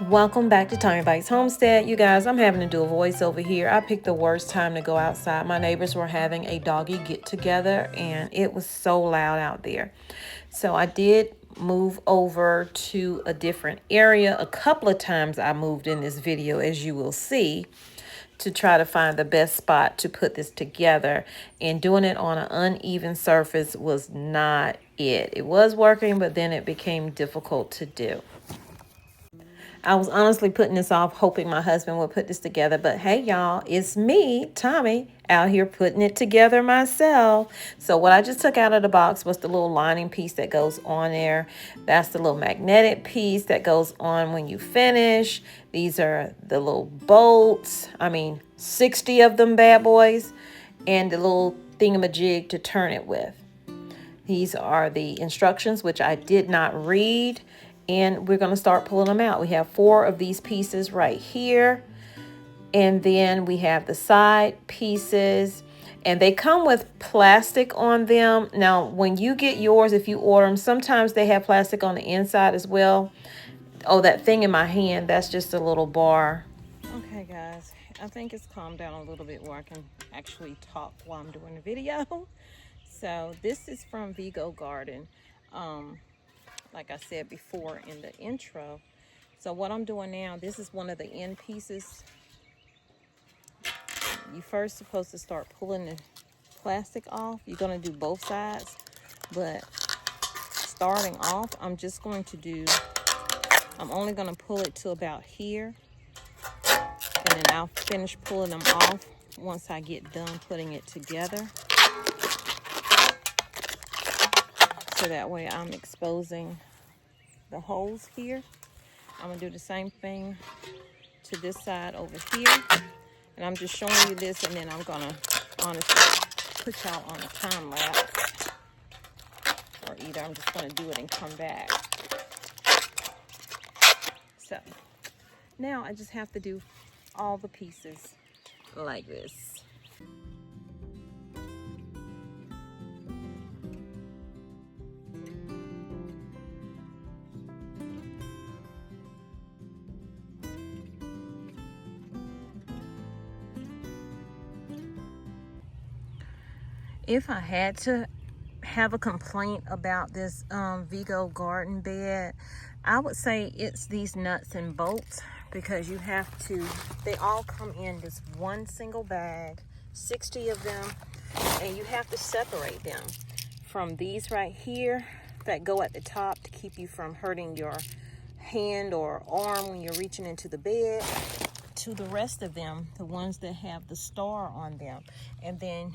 Welcome back to Tommybites Homestead. You guys, I'm having to do a voiceover here. I picked the worst time to go outside. My neighbors were having a doggy get together and it was so loud out there. So I did move over to a different area. A couple of times I moved in this video, as you will see, to try to find the best spot to put this together, and doing it on an uneven surface was not it. It was working, but then it became difficult to do. I was honestly putting this off, hoping my husband would put this together. But hey, y'all, it's me, Tommy, out here putting it together myself. So what I just took out of the box was the little lining piece that goes on there. That's the little magnetic piece that goes on when you finish. These are the little bolts. 60 of them bad boys. And the little thingamajig to turn it with. These are the instructions, which I did not read. And we're going to start pulling them out. We have 4 of these pieces right here. And then we have the side pieces. And they come with plastic on them. Now, when you get yours, if you order them, sometimes they have plastic on the inside as well. Oh, that thing in my hand, that's just a little bar. Okay, guys, I think it's calmed down a little bit where I can actually talk while I'm doing the video. So this is from Vego garden. Like I said before in the intro. So what I'm doing now, this is one of the end pieces. You first supposed to start pulling the plastic off. You're going to do both sides, but starting off, I'm only going to pull it to about here, and then I'll finish pulling them off once I get done putting it together. So that way I'm exposing the holes here. I'm gonna do the same thing to this side over here, and I'm just showing you this, and then I'm gonna honestly put y'all on a time lapse, or either I'm just gonna do it and come back. So now I just have to do all the pieces like this. If I had to have a complaint about this Vego garden bed, I would say it's these nuts and bolts, because they all come in this one single bag, 60 of them, and you have to separate them from these right here that go at the top to keep you from hurting your hand or arm when you're reaching into the bed, to the rest of them, the ones that have the star on them, and then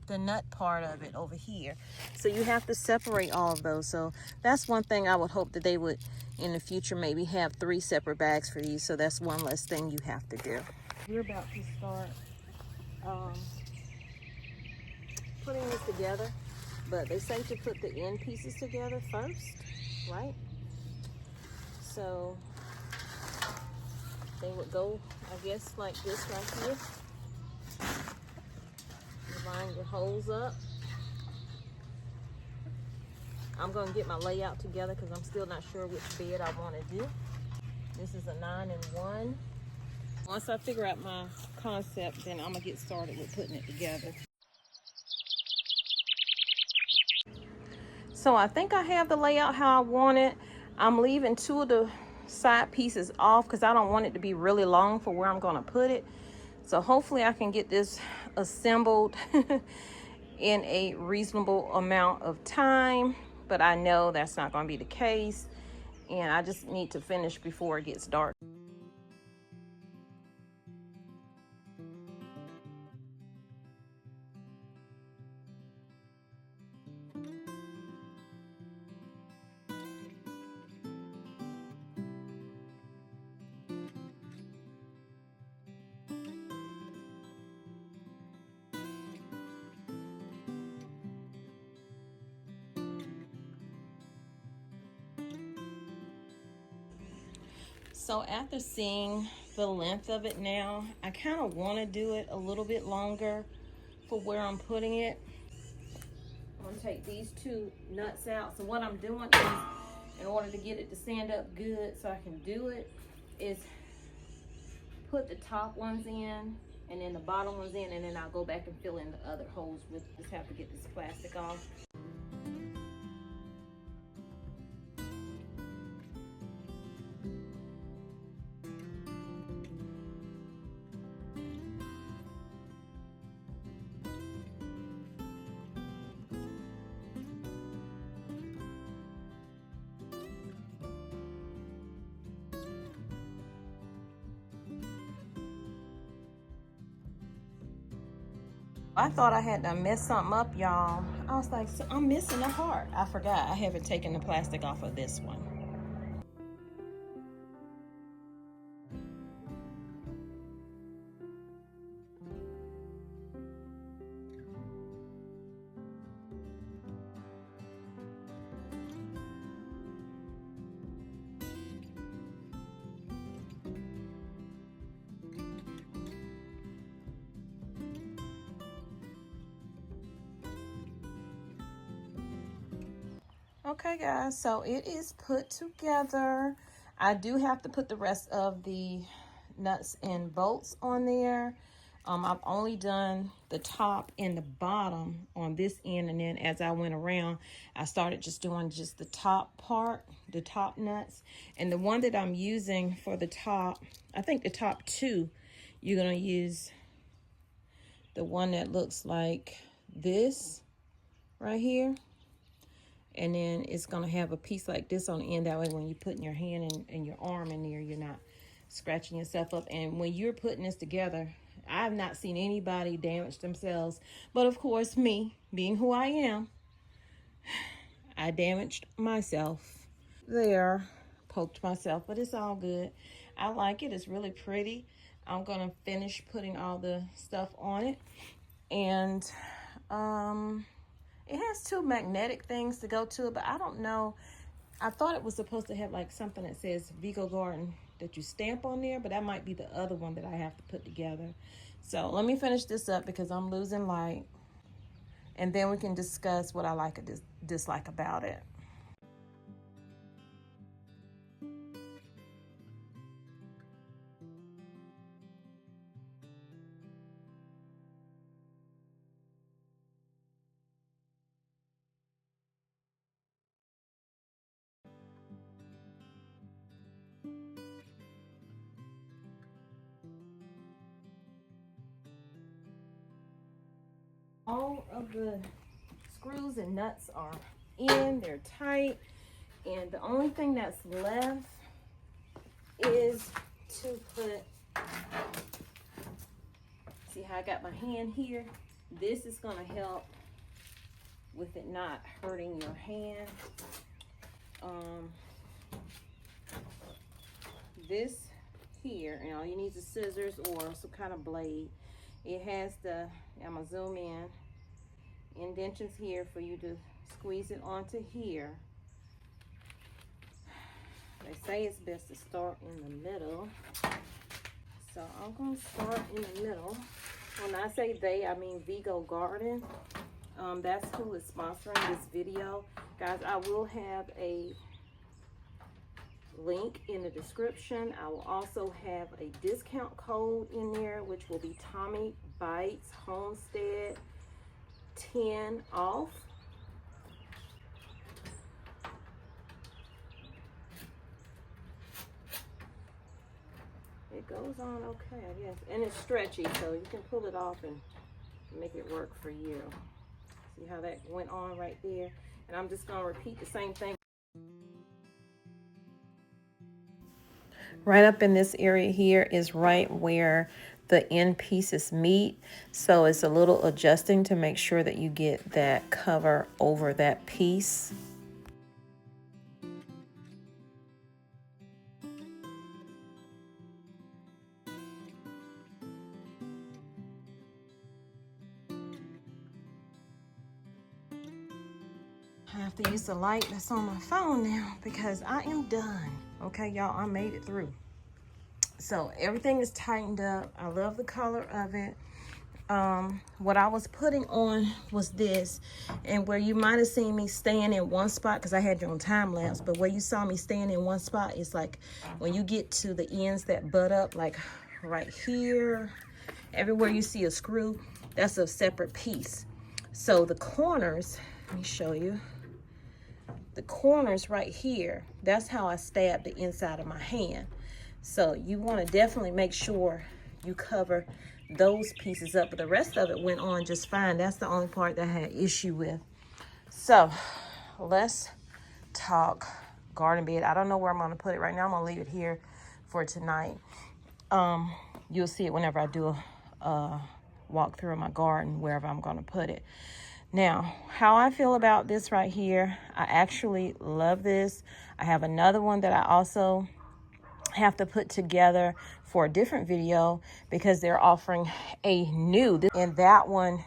the nut part of it over here. So you have to separate all of those. So that's one thing I would hope that they would in the future maybe have 3 separate bags for these, so that's one less thing you have to do. We're about to start putting this together, but they say to put the end pieces together first, right? So they would go, I guess, like this right here. Line your holes up. I'm going to get my layout together because I'm still not sure which bed I want to do. This is a 9-in-1. Once I figure out my concept, then I'm going to get started with putting it together. So I think I have the layout how I want it. I'm leaving 2 of the side pieces off because I don't want it to be really long for where I'm going to put it. So hopefully I can get this assembled in a reasonable amount of time, but I know that's not going to be the case, and I just need to finish before it gets dark. So after seeing the length of it now, I kind of want to do it a little bit longer for where I'm putting it. I'm going to take these 2 nuts out. So what I'm doing is, in order to get it to stand up good so I can do it, is put the top ones in and then the bottom ones in, and then I'll go back and fill in the other holes with, just have to get this plastic off. I thought I had to mess something up, y'all. I was like, so I'm missing a heart. I forgot I haven't taken the plastic off of this one. Okay guys, so it is put together. I do have to put the rest of the nuts and bolts on there. I've only done the top and the bottom on this end, and then as I went around, I started just doing just the top part, the top nuts. And the one that I'm using for the top, I think the top two, you're gonna use the one that looks like this right here. And then it's gonna have a piece like this on the end. That way when you're putting your hand and your arm in there, you're not scratching yourself up. And when you're putting this together, I've not seen anybody damage themselves. But of course, me, being who I am, I damaged myself there, poked myself, but it's all good. I like it, it's really pretty. I'm gonna finish putting all the stuff on it. And it has two magnetic things to go to it, but I don't know. I thought it was supposed to have like something that says Vego Garden that you stamp on there, but that might be the other one that I have to put together. So let me finish this up because I'm losing light, and then we can discuss what I like or dislike about it. All of the screws and nuts are in, they're tight, and the only thing that's left is to put, see how I got my hand here? This is gonna help with it not hurting your hand. This here, and all you need is scissors or some kind of blade. It has the, I'm gonna zoom in, indentions here for you to squeeze it onto here. They say it's best to start in the middle, so I'm gonna start in the middle. When I say they, I mean Vego Garden. That's who is sponsoring this video. Guys, I will have a link in the description. I will also have a discount code in there, which will be Tommybites Homestead 10 off. It goes on okay, I guess, and it's stretchy, so you can pull it off and make it work for you. See how that went on right there? And I'm just gonna repeat the same thing. Right up in this area here is right where the end pieces meet. So it's a little adjusting to make sure that you get that cover over that piece. I have to use the light that's on my phone now because I am done. Okay, y'all, I made it through. So everything is tightened up. I love the color of it. what I was putting on was this, and where you might have seen me staying in one spot, because I had you on time lapse, but where you saw me staying in one spot is like when you get to the ends that butt up, like right here, everywhere you see a screw, that's a separate piece. So the corners, let me show you, the corners right here, that's how I stab the inside of my hand. So you want to definitely make sure you cover those pieces up, but the rest of it went on just fine. That's the only part that I had issue with. So let's talk garden bed. I don't know where I'm going to put it right now. I'm going to leave it here for tonight. You'll see it whenever I do a walk through my garden, wherever I'm going to put it. Now, how I feel about this right here, I actually love this. I have another one that I also have to put together for a different video because they're offering a new, and that one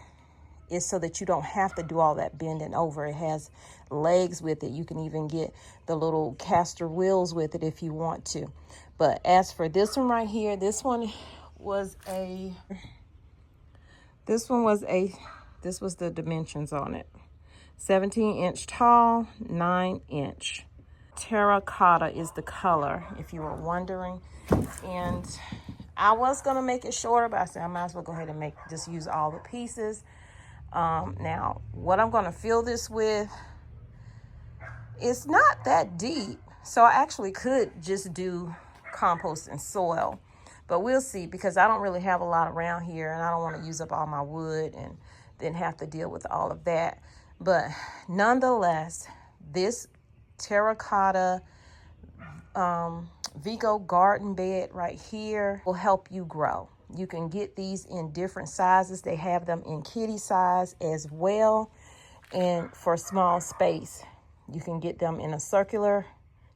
is so that you don't have to do all that bending over. It has legs with it. You can even get the little caster wheels with it if you want to. But as for this one right here, this was the dimensions on it. 17-inch tall, 9-inch. Terracotta is the color, if you were wondering. And I was gonna make it shorter, but I said I might as well go ahead and just use all the pieces. Now, what I'm gonna fill this with, it's not that deep, so I actually could just do compost and soil, but we'll see, because I don't really have a lot around here, and I don't want to use up all my wood and then have to deal with all of that. But nonetheless, this terracotta Vego garden bed right here will help you grow. You can get these in different sizes. They have them in kitty size as well, and for small space you can get them in a circular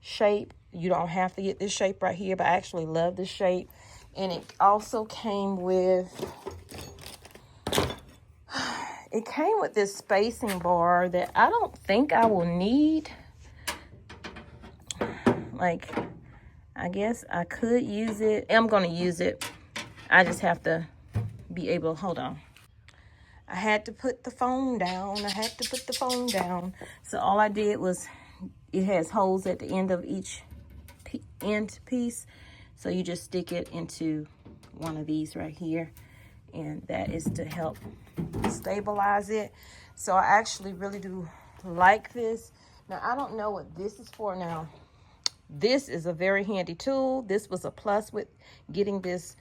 shape. You don't have to get this shape right here, but I actually love this shape. And it also came with this spacing bar that I don't think I will need. Like, I guess I could use it. I'm going to use it. I just have to be able to, hold on. I had to put the phone down. So all I did was, it has holes at the end of each end piece. So you just stick it into one of these right here. And that is to help stabilize it. So I actually really do like this. Now, I don't know what this is for now. This is a very handy tool. This was a plus with getting this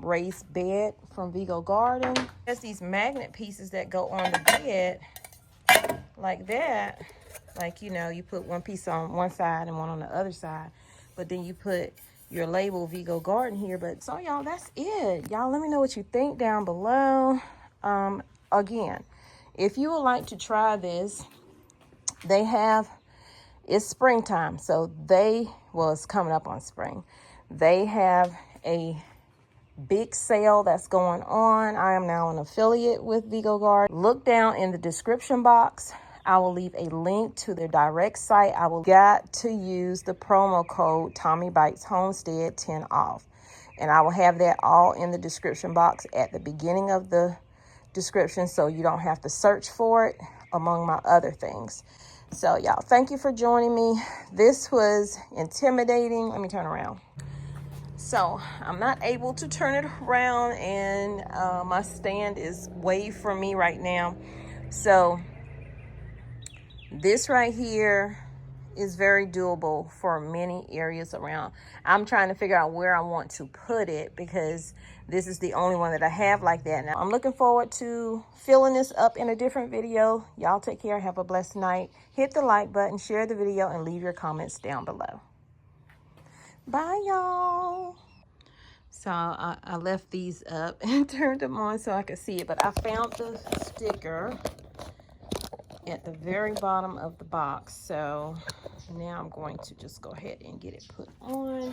raised bed from Vego Garden. There's these magnet pieces that go on the bed like that. Like, you know, you put one piece on one side and one on the other side. But then you put your label Vego Garden here. But so, y'all, that's it. Y'all, let me know what you think down below. Again, if you would like to try this, they have, it's springtime, so it's coming up on spring. They have a big sale that's going on. I am now an affiliate with Vego Garden. Look down in the description box. I will leave a link to their direct site. I will got to use the promo code Tommybites Homestead 10 off. And I will have that all in the description box at the beginning of the description, so you don't have to search for it among my other things. So y'all, thank you for joining me. This was intimidating. Let me turn around. So I'm not able to turn it around, and my stand is way from me right now. So this right here is very doable for many areas around. I'm trying to figure out where I want to put it, because this is the only one that I have like that. Now, I'm looking forward to filling this up in a different video. Y'all take care. Have a blessed night. Hit the like button, share the video, and leave your comments down below. Bye, y'all. So I left these up and turned them on so I could see it, but I found the sticker at the very bottom of the box. So now I'm going to just go ahead and get it put on.